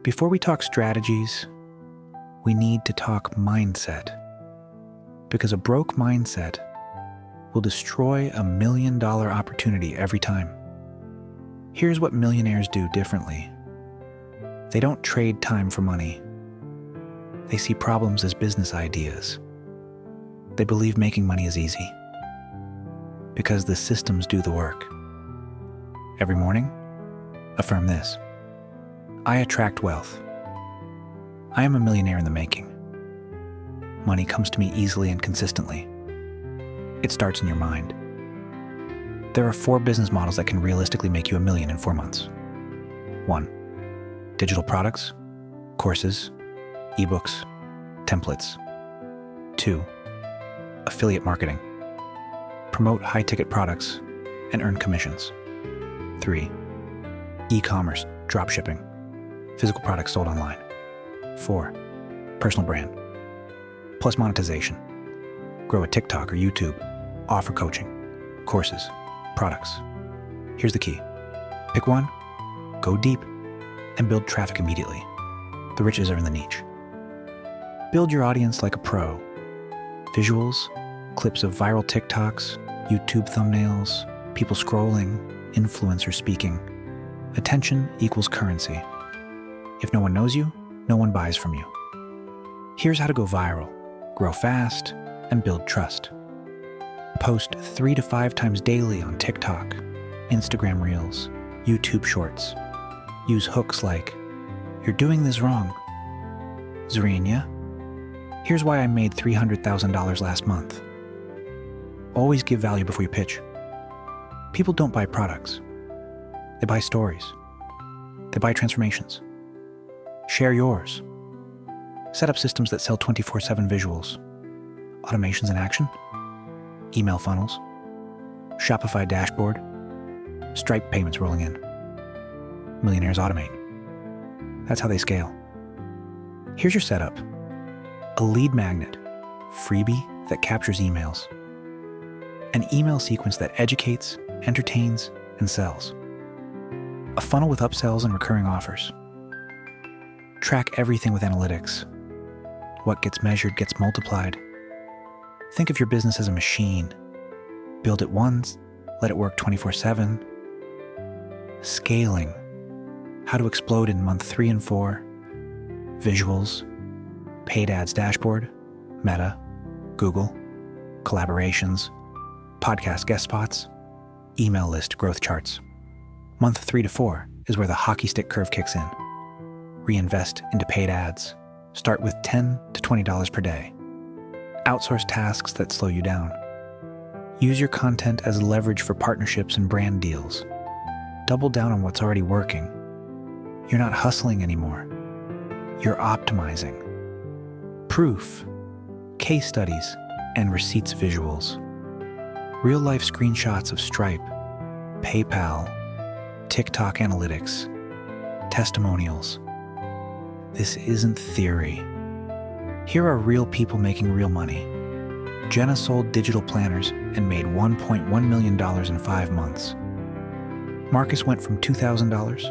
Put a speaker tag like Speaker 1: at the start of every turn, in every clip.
Speaker 1: Before we talk strategies, we need to talk mindset. Because a broke mindset will destroy $1 million opportunity every time. Here's what millionaires do differently. They don't trade time for money. They see problems as business ideas. They believe making money is easy. Because the systems do the work. Every morning, affirm this. I attract wealth. I am a millionaire in the making. Money comes to me easily and consistently. It starts in your mind. There are 4 business models that can realistically make you $1 million in 4 months. 1. Digital products, courses, ebooks, templates. 2. Affiliate marketing. Promote high-ticket products and earn commissions. 3. E-commerce, dropshipping. Physical products sold online. 4. Personal brand. Plus monetization. Grow a TikTok or YouTube. Offer coaching, courses, products. Here's the key. Pick one, go deep, and build traffic immediately. The riches are in the niche. Build your audience like a pro. Visuals, clips of viral TikToks, YouTube thumbnails, people scrolling, influencers speaking. Attention equals currency. If no one knows you, no one buys from you. Here's how to go viral, grow fast, and build trust. Post 3 to 5 times daily on TikTok, Instagram Reels, YouTube Shorts. Use hooks like, "You're doing this wrong. Zarinya, here's why I made $300,000 last month." Always give value before you pitch. People don't buy products. They buy stories. They buy transformations. Share yours. Set up systems that sell 24/7 visuals, automations in action, email funnels, Shopify dashboard, Stripe payments rolling in. Millionaires automate. That's how they scale. Here's your setup. A lead magnet, freebie that captures emails. An email sequence that educates, entertains, and sells. A funnel with upsells and recurring offers. Track everything with analytics. What gets measured gets multiplied. Think of your business as a machine. Build it once, let it work 24/7. Scaling. How to explode in month 3 and 4. Visuals. Paid ads dashboard. Meta. Google. Collaborations. Podcast guest spots. Email list growth charts. Month 3 to 4 is where the hockey stick curve kicks in. Reinvest into paid ads. Start with $10 to $20 per day. Outsource tasks that slow you down. Use your content as leverage for partnerships and brand deals. Double down on what's already working. You're not hustling anymore. You're optimizing. Proof, case studies, and receipts visuals. Real-life screenshots of Stripe, PayPal, TikTok analytics, testimonials. This isn't theory. Here are real people making real money. Jenna sold digital planners and made $1.1 million in 5 months. Marcus went from $2,000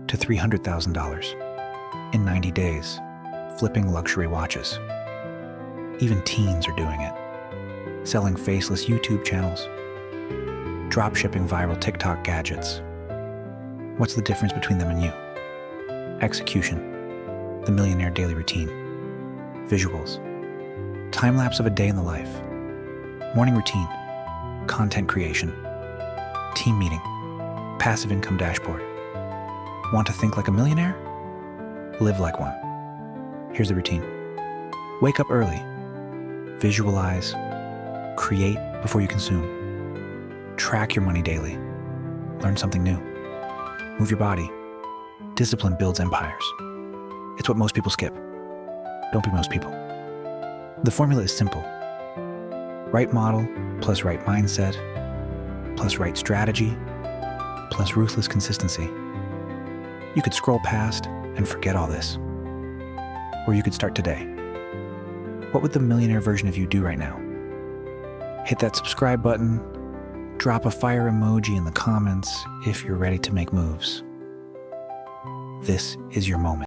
Speaker 1: to $300,000 in 90 days, flipping luxury watches. Even teens are doing it. Selling faceless YouTube channels. Dropshipping viral TikTok gadgets. What's the difference between them and you? Execution. The millionaire daily routine. Visuals. Time-lapse of a day in the life. Morning routine. Content creation. Team meeting. Passive income dashboard. Want to think like a millionaire? Live like one. Here's the routine. Wake up early. Visualize. Create before you consume. Track your money daily. Learn something new. Move your body. Discipline builds empires. It's what most people skip. Don't be most people. The formula is simple. Right model plus right mindset plus right strategy plus ruthless consistency. You could scroll past and forget all this. Or you could start today. What would the millionaire version of you do right now? Hit that subscribe button. Drop a fire emoji in the comments if you're ready to make moves. This is your moment.